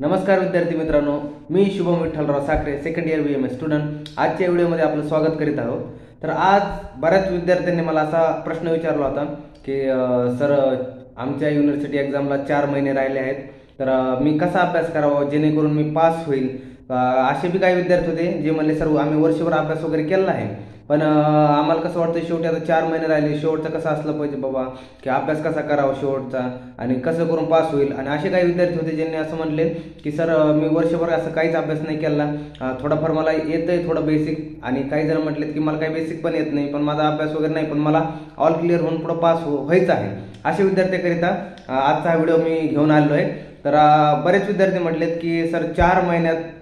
नमस्कार विद्यार्थी मित्रांनो, मी Shubham Vitthalrao Sakhare, second year BMS student. आजच्या व्हिडिओमध्ये आपलं स्वागत करीत आहोत. तर आज बऱ्याच विद्यार्थ्यांनी मला असा प्रश्न विचारला होता की सर, आमच्या युनिव्हर्सिटी एक्झामला 4 महिने राहिले आहेत, तर मी कसा अभ्यास करावा जेणेकरून मी पास होईल. असे बी काही विद्यार्थी होते जे म्हणले सर आम्ही वर्षभर अभ्यास वगैरे केला आहे, पण आम्हाला कसं वाटतं शेवटी आता 4 महिने राहिले, शेवटचं कसं असलं पाहिजे बाबा, की अभ्यास कसा करावा शेवटचा आणि कसं करून पास होईल. आणि असे काही विद्यार्थी होते ज्यांनी असं म्हणले की सर मी वर्षभर असं काहीच अभ्यास नाही केला, थोडाफार मला येतंय थोडं बेसिक, आणि काही जण म्हटलेत की मला काही बेसिक पण येत नाही, पण माझा अभ्यास वगैरे नाही, पण मला ऑल क्लिअर होऊन पुढं पास व्हायचं आहे. अशा विद्यार्थ्याकरिता आजचा हा व्हिडिओ मी घेऊन आलो आहे. तर बरेच विद्यार्थी म्हटलेत की सर 4 महिन्यात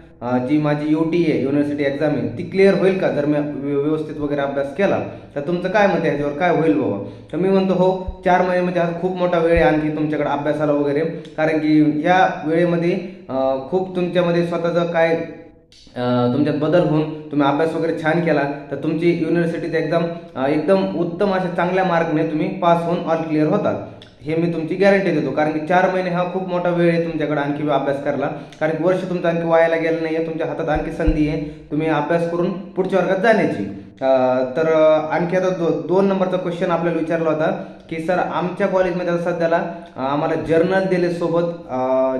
जी माझी UT आहे, युनिव्हर्सिटी एक्झाम आहे, ती क्लिअर होईल का जर मी व्यवस्थित वगैरे अभ्यास केला. तर तुमचं काय मत आहे याच्यावर, काय होईल बाबा. तर मी म्हणतो हो, 4 महिने म्हणजे आज खूप मोठा वेळ आहे आणखी तुमच्याकडे अभ्यासाला वगैरे, कारण की ह्या वेळेमध्ये खूप तुमच्यामध्ये स्वतःचं काय तुमच्यात बदल होऊन तुम्ही अभ्यास वगैरे छान केला तर तुमची युनिव्हर्सिटीची एक्झाम एकदम उत्तम अशा चांगल्या मार्कने तुम्ही पास होऊन ऑल क्लिअर होतात, हे मी तुमची गॅरंटी देतो. कारण की 4 महिने हा खूप मोठा वेळ आहे तुमच्याकडे आणखी अभ्यास करायला, कारण की वर्ष तुमचं आणखी वायाला गेलं नाही आहे, तुमच्या हातात आणखी संधी आहे तुम्ही अभ्यास करून पुढच्या वर्गात जाण्याची. तर आणखी आता 2 नंबरचा क्वेश्चन आपल्याला विचारला होता की सर आमच्या कॉलेजमध्ये आता सध्याला आम्हाला जर्नल दिले सोबत,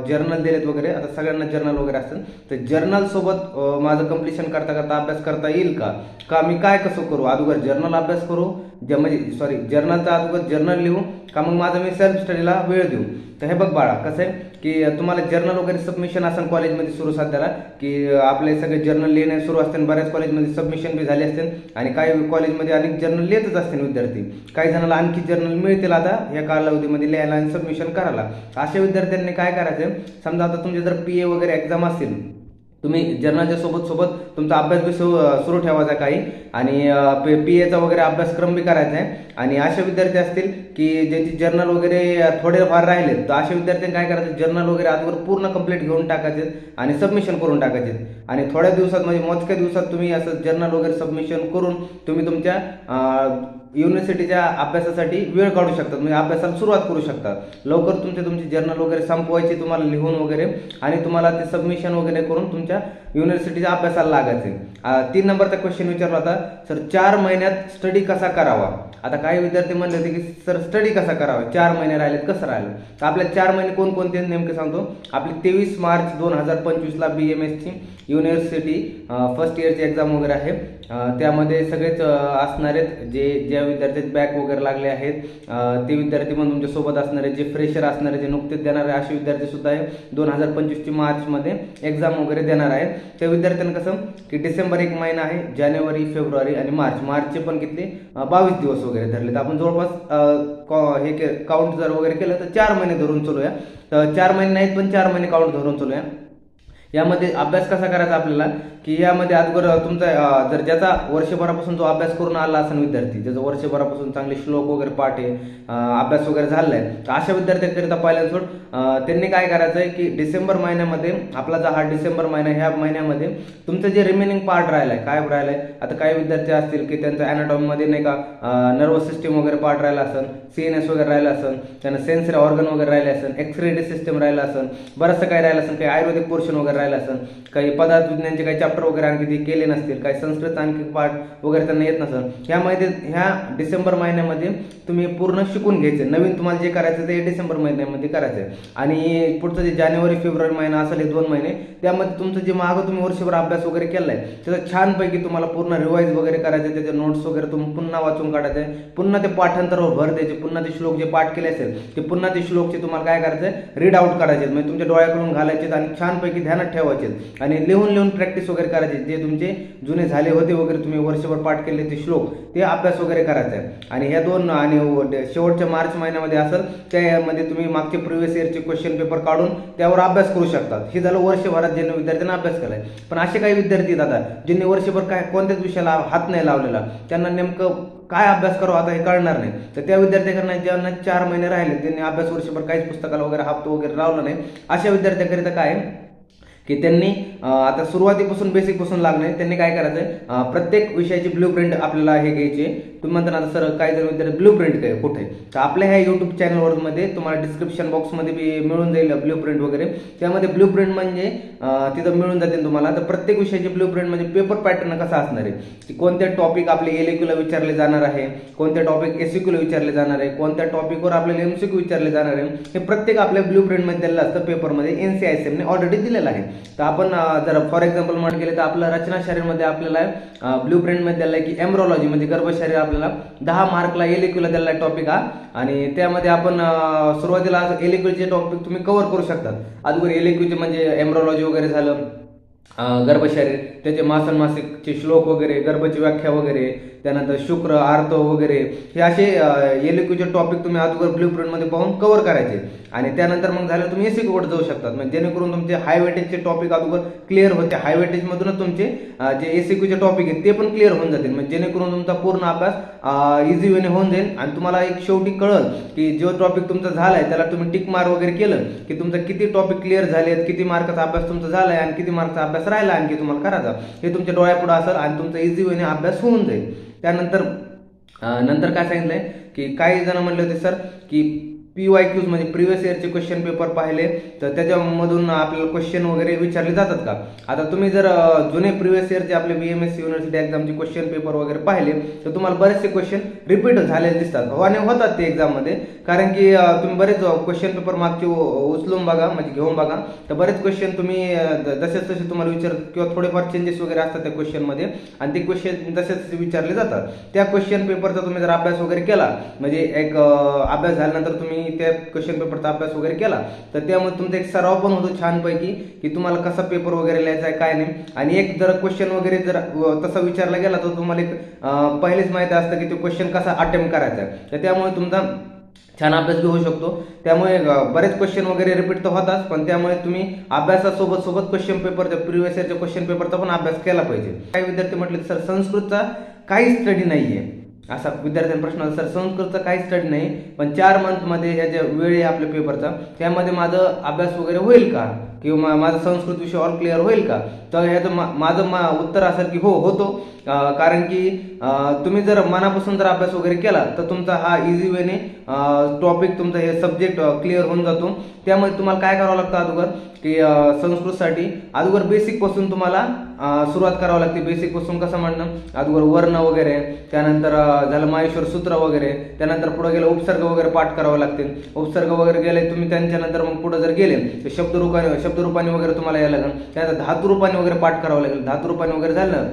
जर्नल दिलेत वगैरे, आता सगळ्यांना जर्नल वगैरे असतं, तर जर्नल सोबत माझं कम्प्लिशन करता करता अभ्यास करता येईल का मी काय कसं करू, अगोदर जर्नल अभ्यास करू म्हणजे सॉरी जर्नलचा अगोदर जर्नल लिहू का मग माझं मी सेल्फ स्टडीला वेळ देऊ. तर हे बघ बाळा, कसं आहे की तुम्हाला जर्नल वगैरे सबमिशन असेल कॉलेजमध्ये सुरू सध्याला, की आपले सगळे जर्नल लिहिणे सुरू असतील, बऱ्याच कॉलेजमध्ये सबमिशन बी झाले असतील आणि काही कॉलेजमध्ये अनेक जर्नल लिहितच असतील विद्यार्थी, काही जणांना आणखी जर्नल मिळतील आता या कालावधीमध्ये लिहायला आणि सबमिशन करायला. अशा विद्यार्थ्यांनी काय करायचं, समजा आता तुमचे जर PA वगैरे एक्झाम असतील, तुम्ही जर्नलच्या सोबत तुमचा अभ्यास बी सुरू ठेवायचा काही, आणि PAचा वगैरे अभ्यासक्रम बी करायचा आहे. आणि असे विद्यार्थी असतील की ज्यांची जर्नल वगैरे थोडेफार राहिले, तर अशा विद्यार्थ्यांनी काय करायचं, जर्नल वगैरे आजवर पूर्ण कंप्लीट घेऊन टाकायचे आणि सबमिशन करून टाकायचे. आणि थोड्या दिवसात म्हणजे मोजक्या दिवसात तुम्ही असं जर्नल वगैरे सबमिशन करून तुम्ही तुमच्या युनिव्हर्सिटीच्या अभ्यासासाठी वेळ काढू शकता, म्हणजे अभ्यासाला सुरुवात करू शकता. लवकर तुमची जर्नल वगैरे संपवायची तुम्हाला लिहून वगैरे, आणि तुम्हाला ते सबमिशन वगैरे करून तुमच्या युनिव्हर्सिटीच्या अभ्यासाला लागायचे. 3 नंबरचा क्वेश्चन विचारला होता, सर 4 महिन्यात स्टडी कसा करावा. आता काही विद्यार्थी म्हणले होते की सर स्टडी कसा करावा, 4 महिने राहिलेत कसं राहिलं. तर आपल्या 4 महिने कोणकोणते नेमके सांगतो. आपली 23 मार्च 2025ला BMSची युनिव्हर्सिटी फर्स्ट इयरची एक्झाम वगैरे आहे, त्यामध्ये सगळेच असणार आहेत. ज्या विद्यार्थी बॅक वगैरे लागले आहेत ते विद्यार्थी पण तुमच्या सोबत असणारे, जे फ्रेशर असणारे, जे नुकतेच देणारे असे विद्यार्थी सुद्धा आहे 2025ची मार्चमध्ये एक्झाम वगैरे देणार आहेत. त्या विद्यार्थ्यांना कसं की डिसेंबर 1 महिना आहे, जानेवारी, फेब्रुवारी आणि मार्चचे पण किती 22 दिवस वगैरे धरले, तर आपण जवळपास हे काउंट जर वगैरे केलं तर 4 महिने धरून चालूया. तर 4 महिने नाहीत पण 4 महिने काउंट धरून चालूया. यामध्ये अभ्यास कसा करायचा आपल्याला, की यामध्ये अगोदर तुमचा जर ज्याचा वर्षभरापासून जो अभ्यास करून आला असेल विद्यार्थी, ज्याचा वर्षभरापासून चांगले श्लोक वगैरे पाठ आहे, अभ्यास वगैरे झालेला आहे, तर अशा विद्यार्थ्यांकरिता पहिल्यांदा त्यांनी काय करायचं आहे की डिसेंबर महिन्यामध्ये, आपला जो हा डिसेंबर महिना, ह्या महिन्यामध्ये तुमचं जे रिमेनिंग पार्ट राहिलाय, काय राहिलंय, आता काही विद्यार्थी असतील की त्यांचं अॅनाटॉमीमध्ये नाही का नर्वस सिस्टीम वगैरे पार्ट राहिला असेल, CNS वगैरे राहिला असेल, त्यांना सेन्सरी ऑर्गन वगैरे राहिले असेल, एक्सरे सिस्टम राहिला असेल, बरंचसं काही राहिलं असेल, काही आयुर्वेदिक पोर्शन वगैरे राहिलं असेल, काही पदार्थ विज्ञानचे काही चॅप्टर वगैरे आणखी ते केले नसतील, काही संस्कृत आणखी पाठ वगैरे त्यांना येत नसेल, ह्या डिसेंबर महिन्यामध्ये तुम्ही पूर्ण शिकून घ्यायचे. नवीन तुम्हाला जे करायचं ते डिसेंबर महिन्यामध्ये करायचं. आणि पुढचं जे जानेवारी फेब्रुवारी महिना असेल, हे 2 महिने, त्यामध्ये तुमचं जे मागं तुम्ही वर्षभर अभ्यास वगैरे केलाय त्याचं छानपैकी तुम्हाला पूर्ण रिवाईज वगैरे करायचं, त्याचे नोट्स वगैरे तुम्ही पुन्हा वाचून काढायचे, पुन्हा ते पाठांतरावर भर द्यायचे, पुन्हा ते श्लोक जे पाठ केले असेल ते पुन्हा ते श्लोकचे तुम्हाला काय करायचं, रीड आउट करायचे, म्हणजे तुमच्या डोळ्याकडून घालायचे आणि छानपैकी ध्यानात ठेवायचे आणि लिहून प्रॅक्टिस वगैरे करायची. जे तुमचे जुने झाले होते वगैरे, तुम्ही वर्षभर पाठ केले ते श्लोक, ते अभ्यास वगैरे करायचा आहे. आणि ह्या 2 आणि शेवटच्या मार्च महिन्यामध्ये असेल त्यामध्ये तुम्ही मागचे प्रिव्हियस इयरचे क्वेश्चन पेपर काढून त्यावर अभ्यास करू शकतात. हे झालं वर्षभरात ज्यांनी विद्यार्थ्यांना अभ्यास केलाय. पण असे काही विद्यार्थी आता ज्यांनी वर्षभर कोणत्याच विषयाला हात नाही लावलेला, त्यांना नेमकं काय अभ्यास करावा आता हे कळणार नाही. तर त्या विद्यार्थ्यांना ज्यांना 4 महिने राहिले, त्यांनी अभ्यास वर्षभर काहीच पुस्तकाला वगैरे हात वगैरे लावला नाही, अशा विद्यार्थ्यांकरिता काय की त्यांनी आता सुरुवातीपासून बेसिकपासून लागणे त्यांनी काय करायचं प्रत्येक विषयाची ब्ल्यूप्रिंट आपल्याला हे घ्यायची. तुम्ही म्हणता ना सर काय जर विद्यार्थी ब्ल्यूप्रिंट काय कुठे, तर आपल्या ह्या युट्यूब चॅनलवर मध्ये तुम्हाला डिस्क्रिप्शन बॉक्समध्ये बी मिळून जाईल ब्ल्यूप्रिंट वगैरे. त्यामध्ये ब्ल्यूप्रिंट म्हणजे तिथं मिळून जातील तुम्हाला. तर प्रत्येक विषयाची ब्ल्यूप्रिंट म्हणजे पेपर पॅटर्न कसा असणार आहे, की कोणत्या टॉपिक आपले एलएक्यूला विचारले जाणार आहे, कोणत्या टॉपिक एसक्यूला विचारले जाणार आहे, कोणत्या टॉपिकवर आपल्याला एमसीक्यू विचारले जाणार आहे, हे प्रत्येक आपल्या ब्ल्यूप्रिंटमध्ये दिलेलं असतं. पेपरमध्ये NCISM ने ऑलरेडी दिलेलं आहे. तर आपण जर फॉर एक्झाम्पल म्हणत गेले तर आपलं रचना शरीरमध्ये आपल्याला ब्ल्यूप्रिंटमध्ये दिलेलं आहे की एम्ब्रोलॉजी म्हणजे गर्भशरीर आपल्याला 10 मार्कला एलएक्यूला दिलेला आहे टॉपिक हा. आणि त्यामध्ये आपण सुरुवातीला एलएक्यूचे टॉपिक तुम्ही कव्हर करू शकतात. अगोदर एलएक्यूचे म्हणजे एम्ब्रोलॉजी वगैरे झालं, गर्भशरीर त्याचे मासन मासिकचे श्लोक वगैरे, गर्भची व्याख्या वगैरे, त्यानंतर शुक्र आर्त वगैरे, हे असे एलएक्यूचे टॉपिक तुम्ही अगोदर ब्ल्यूप्रिंटमध्ये पाहून कव्हर करायचे. आणि त्यानंतर मग झालं तुम्ही एसक्यूकडे जाऊ शकतात, म्हणजे जेणेकरून तुमचे हाय वेटेजचे टॉपिक अगोदर क्लिअर होते. हाय वेटेजमधूनच तुमचे जे एसक्यूचे टॉपिक आहेत ते पण क्लिअर होऊन जातील, म्हणजे जेणेकरून तुमचा पूर्ण अभ्यास इझी वेने होऊन जाईल. आणि तुम्हाला एक शेवटी कळल की जो टॉपिक तुमचा झालाय त्याला तुम्ही टिक मार्क वगैरे केलं की तुमचा किती टॉपिक क्लिअर झालेत, किती मार्काचा अभ्यास तुमचा झालाय आणि किती मार्काचा अभ्यास राहिला आणखी तुम्हाला करायचा, हे तुमच्या डोळ्यापुढे असेल आणि तुमचा इझी वेने अभ्यास होऊन जाईल. त्यानंतर काय सांगितलंय की काही जण म्हणले होते सर की PYQs म्हणजे प्रिव्हियस इयरचे क्वेश्चन पेपर पाहिले तर त्याच्यामधून आपल्याला क्वेश्चन वगैरे विचारले जातात का. आता तुम्ही जर जुने प्रिव्हियस इयरचे आपले BMSc युनिव्हर्सिटी एक्झामचे क्वेश्चन पेपर वगैरे पाहिले तर तुम्हाला बरेचसे क्वेश्चन रिपीट झालेले दिसतात आणि होतात ते एक्झाममध्ये. कारण की तुम्ही बरेच क्वेश्चन पेपर मागचे उचलून बघा म्हणजे घेऊन बघा, तर बरेच क्वेश्चन तुम्ही जसे तसे तुम्हाला विचार किंवा थोडेफार चेंजेस वगैरे असतात त्या क्वेश्चनमध्ये आणि ते क्वेश्चन जसे तसे विचारले जातात. त्या क्वेश्चन पेपरचा तुम्ही जर अभ्यास वगैरे केला म्हणजे एक अभ्यास झाल्यानंतर तुम्ही त्या क्वेश्चन पेपरचा अभ्यास वगैरे केला तर त्यामुळे तुमचा एक सराव पण होतो छानपैकी की तुम्हाला कसा पेपर वगैरे लिहायचा आहे काय नाही. आणि एक जर क्वेश्चन वगैरे जर तसा विचारला गेला तर तुम्हाला एक पहिलेच माहिती असतं की तो क्वेश्चन कसा अटेम्प्ट करायचा आहे, तर त्यामुळे तुमचा छान अभ्यास बी होऊ शकतो. त्यामुळे बरेच क्वेश्चन वगैरे रिपीट तर होतात, पण त्यामुळे तुम्ही अभ्यासासोबत क्वेश्चन पेपरच्या प्रिव्हियस इयरच्या क्वेश्चन पेपरचा पण अभ्यास केला पाहिजे. काही विद्यार्थी म्हटले सर संस्कृतचा काही स्टडी नाहीये, असा विद्यार्थ्यांना प्रश्न सर संस्कृतचा काही स्टडी नाही पण 4 मंथमध्ये ह्या ज्या वेळ आहे आपल्या पेपरचा त्यामध्ये माझं अभ्यास वगैरे होईल का किंवा माझा संस्कृत विषय ऑल क्लिअर होईल का. तर ह्याचं माझं उत्तर असेल की हो होतो. कारण की तुम्ही जर मनापासून जर अभ्यास वगैरे केला तर तुमचा हा इझी वेने टॉपिक तुमचा हे सब्जेक्ट क्लिअर होऊन जातो. त्यामुळे तुम्हाला काय करावं लागतं अगोदर की संस्कृतसाठी अगोदर बेसिक पासून तुम्हाला सुरुवात करावं लागते. बेसिक पासून कसं म्हणणं अगोदर वर्ण वगैरे, त्यानंतर झालं माहेश्वर सूत्र वगैरे, त्यानंतर पुढे गेलं उपसर्ग वगैरे पाठ करावं लागते. उपसर्ग वगैरे गेले तुम्ही त्यांच्यानंतर मग पुढे जर गेले तर शब्दरूपाने वगैरे तुम्हाला यायला लागेल. त्यानंतर धातुरूपाने वगैरे पाठ करावं लागेल. धातुरूपाने वगैरे झालं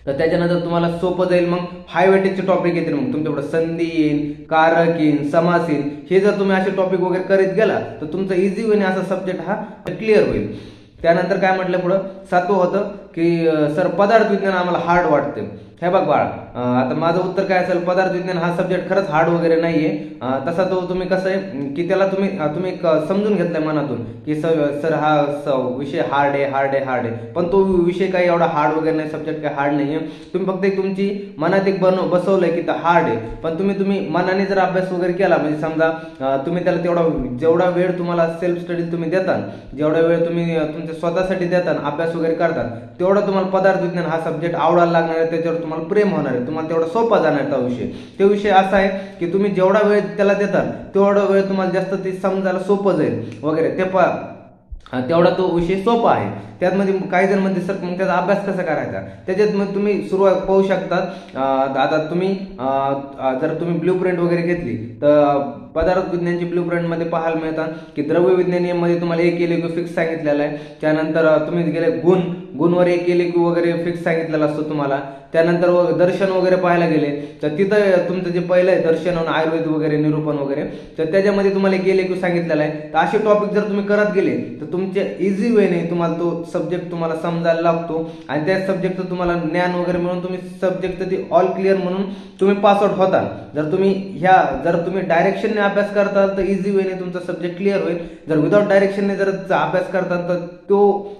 तर त्याच्यानंतर तुम्हाला सोपं जाईल. मग हाय वेटेजचे टॉपिक येतील, मग तुमच्याकडे संधी येईल, कारक येईल, समास येईल. हे जर तुम्ही असे टॉपिक वगैरे करीत गेला तर तुमचा इझी वेने असा सब्जेक्ट हा क्लिअर होईल. त्यानंतर काय म्हटलं पुढं 7वं होतं की सर पदार्थ विज्ञान आम्हाला हार्ड वाटते. हे बघ बाळा, आता माझं उत्तर काय असेल, पदार्थ विज्ञान हा सब्जेक्ट खरंच हार्ड वगैरे नाहीये. तसा तो तुम्ही कसं आहे की त्याला तुम्ही समजून घेतलाय मनातून की सर हा विषय हार्ड आहे, पण तो विषय काही एवढा हार्ड वगैरे नाही, सब्जेक्ट काही हार्ड नाहीये. तुम्ही फक्त एक तुमची मनात एक बसवलंय की हार्ड आहे, पण तुम्ही मनाने जर अभ्यास वगैरे केला म्हणजे समजा तुम्ही त्याला जेवढा वेळ तुम्हाला सेल्फ स्टडी तुम्ही देता, जेवढा वेळ तुम्ही तुमच्या स्वतःसाठी देता अभ्यास वगैरे करतात, तेवढा तुम्हाला पदार्थ विज्ञान हा सब्जेक्ट आवडायला लागणार आहे, त्याच्यावर तुम्हाला प्रेम होणार आहे, तुम्हाला तेवढा सोपा जाणार आहे. तो विषय असा आहे की तुम्ही जेवढा वेळ त्याला देतात तेवढा वेळ तुम्हाला जास्त ते समजायला सोपं जाईल वगैरे. तेवढा तो विषय सोपा आहे. त्यामध्ये काही जण म्हणते सर मग त्याचा अभ्यास कसा करायचा, त्याच्यात मग तुम्ही सुरुवात पाहू शकतात. आता तुम्ही जर तुम्ही ब्ल्यूप्रिंट वगैरे घेतली तर पदार्थ विज्ञानची ब्ल्यूप्रिंट मध्ये पाहायला मिळतात की द्रव्य विज्ञान मध्ये तुम्हाला एक एलक्यू फिक्स सांगितलेला आहे. त्यानंतर तुम्ही गेले गुणवर एक एलक्यू वगैरे फिक्स सांगितलेला असतो तुम्हाला. त्यानंतर दर्शन वगैरे पाहायला गेले तर तिथं तुमचं जे पहिलं आहे दर्शन आयुर्वेद वगैरे निरूपण वगैरे, तर त्याच्यामध्ये तुम्हाला एक एलक्यू सांगितलेला आहे. तर असे टॉपिक जर तुम्ही करत गेले तर तुमच्या इझी वेने तुम्हाला तो सब्जेक्ट तुम्हाला समजायला लागतो आणि त्या सब्जेक्टचं तुम्हाला ज्ञान वगैरे मिळून तुम्ही सब्जेक्ट ती ऑल क्लिअर म्हणून तुम्ही पास आउट होता. जर तुम्ही डायरेक्शनने डायरेक्शनने अभ्यास करताल तर इझी वेने तुमचा सब्जेक्ट क्लिअर होईल. जर विदाउट डायरेक्शनने जर अभ्यास करताल तर तो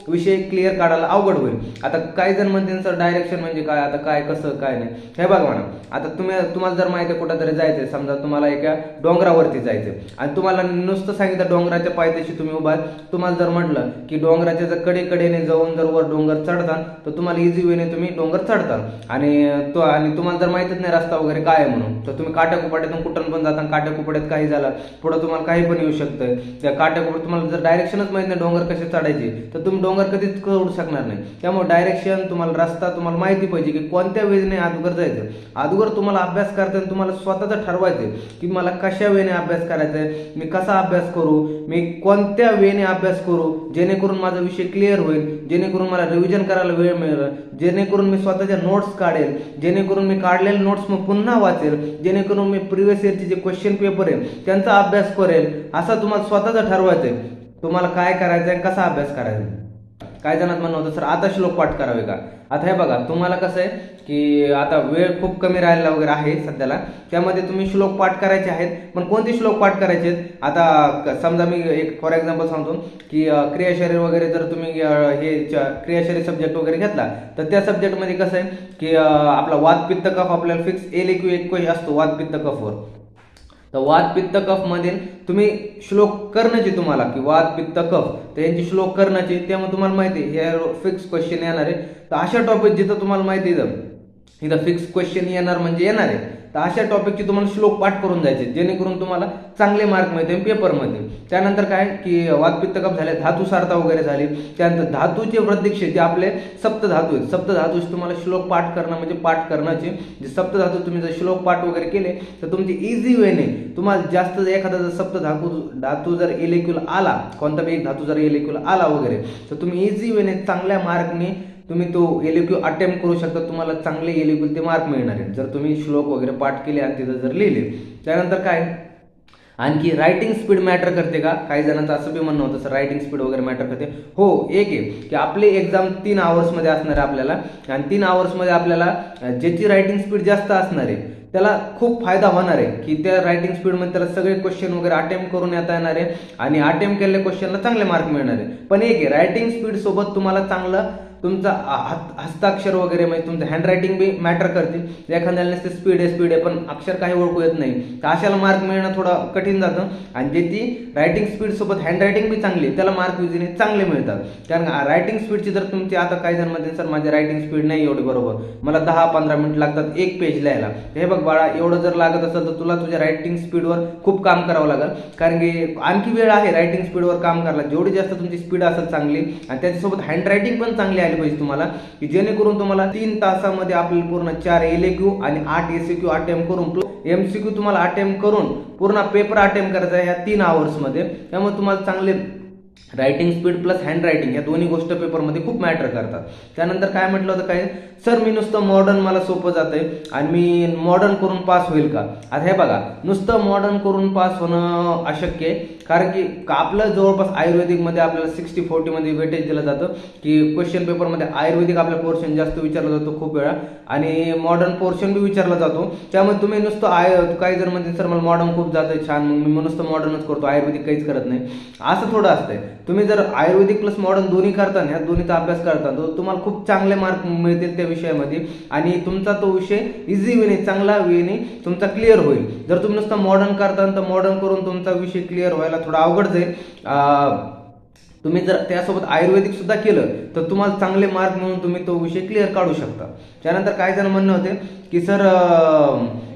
विषय क्लिअर काढायला अवघड होईल. आता काही जण म्हणतील सर डायरेक्शन म्हणजे काय, आता काय कसं काय नाही. हे बघा म्हणा, आता तुम्हाला जर माहिती आहे कुठं तरी जायचंय, समजा तुम्हाला एका डोंगरावरती जायचंय आणि तुम्हाला नुसतं सांगितलं डोंगराच्या पायथ्याशी तुम्ही उभा, तुम्हाला जर म्हटलं की डोंगराच्या जर कडेने जाऊन जर वर डोंगर चढताल तर तुम्हाला इझी वेने तुम्ही डोंगर चढताल आणि तुम्हाला जर माहितच नाही रस्ता वगैरे काय आहे म्हणून, तर तुम्ही काट्याकुपाट्यातून कुठून पण जाता, काट्याकुपाट्यात काही झालं पुढे तुम्हाला काही पण येऊ शकतं. त्या काट्याकुपाट्यात तुम्हाला जर डायरेक्शनच माहित नाही डोंगर कसे चढायचे तर तुम्ही डोंगर कधीच चढू शकणार नाही. त्यामुळे डायरेक्शन तुम्हाला रस्ता तुम्हाला माहिती पाहिजे की कोणत्या वेने अगोदर जायचं. अगोदर तुम्हाला अभ्यास करताना तुम्हाला स्वतःच ठरवायचं की मला कशा वेने अभ्यास करायचा आहे, मी कसा अभ्यास करू, मी कोणत्या वेने अभ्यास करू जेणेकरून माझा विषय क्लिअर होईल, जेणेकरून मला रिव्हिजन करायला वेळ मिळेल, जेणेकरून मी स्वतःच्या नोट्स काढेल, जेणेकरून मी काढलेले नोट्स मग पुन्हा वाचेल, जेणेकरून मी प्रिव्हियस इयरचे जे क्वेश्चन पेपर आहे त्यांचा अभ्यास करेल. असं तुम्हाला स्वतःच ठरवायचंय तुम्हाला काय करायचंय, कसा अभ्यास करायचा. काय जणांत म्हणणं होतं सर आता श्लोक पाठ करावे का. आता हे बघा तुम्हाला कसं आहे की आता वेळ खूप कमी राहिलेला वगैरे आहे सध्याला, त्यामध्ये तुम्ही श्लोक पाठ करायचे आहेत. पण कोणते श्लोक पाठ करायचे आहेत, आता समजा मी एक फॉर एक्झाम्पल सांगतो की क्रियाशरीर वगैरे जर तुम्ही हे क्रियाशरीर सब्जेक्ट वगैरे घेतला तर त्या सब्जेक्टमध्ये कसं आहे की आपला वात पित्त कफ आपल्याला फिक्स एक असतो वात पित्त कफवर. तर वात पित्त कफ मधील तुम्ही श्लोक करण्याची तुम्हाला की वात पित्त कफ तर यांची श्लोक करण्याची, त्यामुळे तुम्हाला माहिती हे फिक्स क्वेश्चन येणार आहे. तर अशा टॉपिक जिथं तुम्हाला माहिती इथं फिक्स क्वेश्चन येणार म्हणजे येणार आहे, तर अशा टॉपिकची तुम्हाला श्लोक पाठ करून जायचे जेणेकरून तुम्हाला चांगले मार्क मिळते पेपरमध्ये. त्यानंतर काय की वातपित्त कफ झाले, धातू सारता वगैरे झाली, त्यानंतर धातूचे वृद्धिक्षेत्र जे आपले सप्तधातू आहेत, सप्तधातूचे तुम्हाला श्लोक पाठ करणं म्हणजे पाठ करण्याचे जे सप्तधातू तुम्ही जर श्लोक पाठ वगैरे केले तर तुमची इझी वेने तुम्हाला जास्त एखादा जर धातू जर इलेक्युल आला, कोणता बी एक धातू जर इलेक्युल आला वगैरे तर तुम्ही इझी वेने चांगल्या मार्कने तुम्ही तो एलक्यू अटेम्प्ट करू शकता. तुम्हाला चांगले एलक्यू ते मार्क मिळणार आहेत जर तुम्ही श्लोक वगैरे पाठ केले आणि तिथं जर लिहिले. त्यानंतर काय आणखी रायटिंग स्पीड मॅटर करते का, काही जणांचं असं बी म्हणणं होतं सर रायटिंग स्पीड वगैरे मॅटर करते. हो, एक आहे की आपली एक्झाम 3 आवर्समध्ये असणार आहे आपल्याला आणि 3 आवर्समध्ये आपल्याला ज्याची रायटिंग स्पीड जास्त असणार आहे त्याला खूप फायदा होणार आहे की त्या रायटिंग स्पीडमध्ये त्याला सगळे क्वेश्चन वगैरे अटेम्प्ट करून येता येणार आहे आणि अटेम्प्ट केलेल्या क्वेश्चनला चांगले मार्क मिळणार आहे. पण एक आहे रायटिंग स्पीड सोबत तुम्हाला चांगलं तुमचा हस्ताक्षर वगैरे म्हणजे तुमचं हँड रायटिंग बी मॅटर करते. एखाद्याला नसते स्पीड आहे पण अक्षर काही ओळखू येत नाही तर अशाला मार्क मिळणं थोडं कठीण जातं. आणि ज्याची रायटिंग स्पीड सोबत हँड रायटिंग बी चांगली त्याला मार्क युजली चांगले मिळतात. कारण रायटिंग स्पीडची जर तुमची आता काही जण म्हणतील सर माझी रायटिंग स्पीड नाही एवढी बरोबर, मला 10-15 मिनिट लागतात एक पेज लिहायला. हे बघ बाळा, एवढं जर लागत असेल तर तुला तुझ्या रायटिंग स्पीडवर खूप काम करावं लागेल. कारण की आणखी वेळ आहे रायटिंग स्पीडवर काम करायला. जेवढी जास्त तुमची स्पीड असेल चांगली आणि त्याच्यासोबत हँड रायटिंग पण चांगली पाहिजे तुम्हाला की जेणेकरून तुम्हाला 3 तासामध्ये आपल्याला पूर्ण 4 एलक्यू आणि 8 एसक्यू अटेम्प्ट करून एमसीक्यू तुम्हाला अटेम्प्ट करून पूर्ण पेपर अटेम्प्ट करायचा आहे ह्या 3 आवर्समध्ये. त्यामुळे तुम्हाला चांगले writing speed plus hand writing या दोन्ही गोष्ट पेपरमध्ये खूप मॅटर करतात. त्यानंतर काय म्हटलं होतं काय सर मी नुसतं मॉडर्न मला सोपं जातंय आणि मी मॉडर्न करून पास होईल का. आता हे बघा नुसतं मॉडर्न करून पास होणं अशक्य आहे. कारण की आपलं जवळपास आयुर्वेदिकमध्ये आपल्याला 60-40 मध्ये वेटेज दिलं जातं की क्वेश्चन पेपरमध्ये आयुर्वेदिक आपला पोर्शन जास्त विचारला जातो खूप वेळा आणि मॉडर्न पोर्शन बी विचारला जातो. त्यामुळे तुम्ही नुसतं काही जर म्हणजे सर मला मॉडर्न खूप जातं छान मग मी नुसतं मॉडर्नच करतो आयुर्वेदिक काहीच करत नाही, असं थोडं असतंय. तुम्ही जर आयुर्वेदिक प्लस मॉडर्न दोन्ही करता ह्या दोन्हीचा अभ्यास करता तर तुम्हाला खूप चांगले मार्क मिळतील त्या विषयामध्ये आणि तुमचा तो विषय इझी वेने चांगला वेने तुमचा क्लिअर होईल. जर तुम्ही नुसतं मॉडर्न करता तर मॉडर्न करून तुमचा विषय क्लिअर व्हायला थोडा अवघड जाईल. तुम्ही जर त्यासोबत आयुर्वेदिक सुद्धा केलं तर तुम्हाला चांगले मार्क मिळून तुम्ही तो विषय क्लिअर काढू शकता. त्यानंतर काय जण म्हणणं होते की सर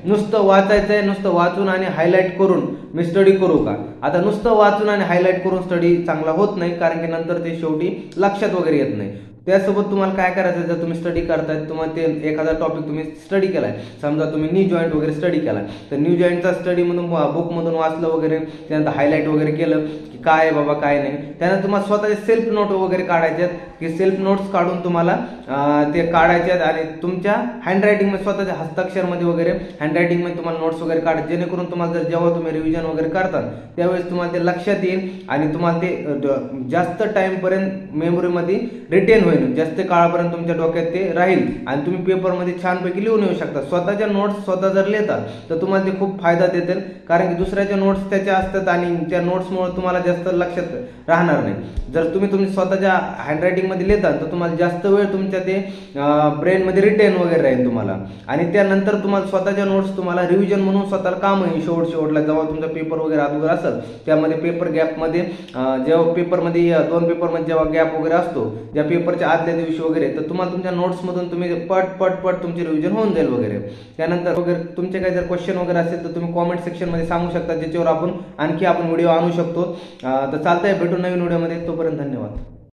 नुसतं वाचायचंय, नुसतं वाचून आणि हायलाईट करून मी स्टडी करू का. आता नुसतं वाचून आणि हायलाईट करून स्टडी चांगला होत नाही कारण की नंतर ते शेवटी लक्षात वगैरे येत नाही. त्यासोबत तुम्हाला काय करायचं जर तुम्ही स्टडी करताय तुम्हाला ते एखादा टॉपिक तुम्ही स्टडी केलाय, समजा तुम्ही नी जॉईंट वगैरे स्टडी केलाय तर न्यू जॉईंटचा स्टडीमधून बुकमधून वाचलं वगैरे त्यानंतर हायलाईट वगैरे केलं की काय बाबा काय नाही. त्यानंतर तुम्हाला स्वतःचे सेल्फ नोट वगैरे काढायचे की सेल्फ नोट्स काढून तुम्हाला ते काढायचे आणि तुमच्या हँडरायटिंगमध्ये स्वतःच्या हस्ताक्षरमध्ये वगैरे हँडरायटिंगमध्ये तुम्हाला नोट्स वगैरे काढायचे जेणेकरून तुम्हाला जर जेव्हा तुम्ही रिव्हिजन वगैरे करतात त्यावेळेस तुम्हाला ते लक्षात येईल आणि तुम्हाला ते जास्त टाइमपर्यंत मेमरीमध्ये रिटेन होईल. होईल, जास्त काळापर्यंत तुमच्या डोक्यात ते राहील आणि तुम्ही पेपरमध्ये छानपैकी लिहून येऊ शकता. स्वतःच्या नोट्स स्वतः जर लिहिता तर तुम्हाला ते खूप फायदा देतील, कारण की दुसऱ्याच्या नोट्स त्याच्या असतात आणि त्या नोट्समुळे तुम्हाला जास्त लक्षात राहणार नाही. जर तुम्ही स्वतःच्या हँडरायटिंगमध्ये लिहिता तर तुम्हाला जास्त वेळ तुमच्या ते ब्रेनमध्ये रिटेन वगैरे राहील तुम्हाला, आणि त्यानंतर तुम्हाला स्वतःच्या नोट्स तुम्हाला रिव्हिजन म्हणून स्वतःला काम होईल. शेवटला जेव्हा तुमचा पेपर वगैरे अगोदर असेल त्यामध्ये पेपर गॅपमध्ये जेव्हा पेपरमध्ये 2 पेपरमध्ये जेव्हा गॅप वगैरे असतो त्या पेपरच्या आदल्या दिवशी वगैरे, तर तुम्हाला तुमच्या नोट्समधून तुम्ही पट तुमचे रिव्हिजन होऊन जाईल वगैरे. त्यानंतर वगैरे तुमचे काही जर क्वेश्चन वगैरे असेल तर तुम्ही कॉमेंट सेक्शनमध्ये सांगू शकता, ज्याच्यावर आपण आणखी व्हिडिओ आणू शकतो. तर चालतंय, भेटू नवीन व्हिडिओमध्ये. तोपर्यंत धन्यवाद.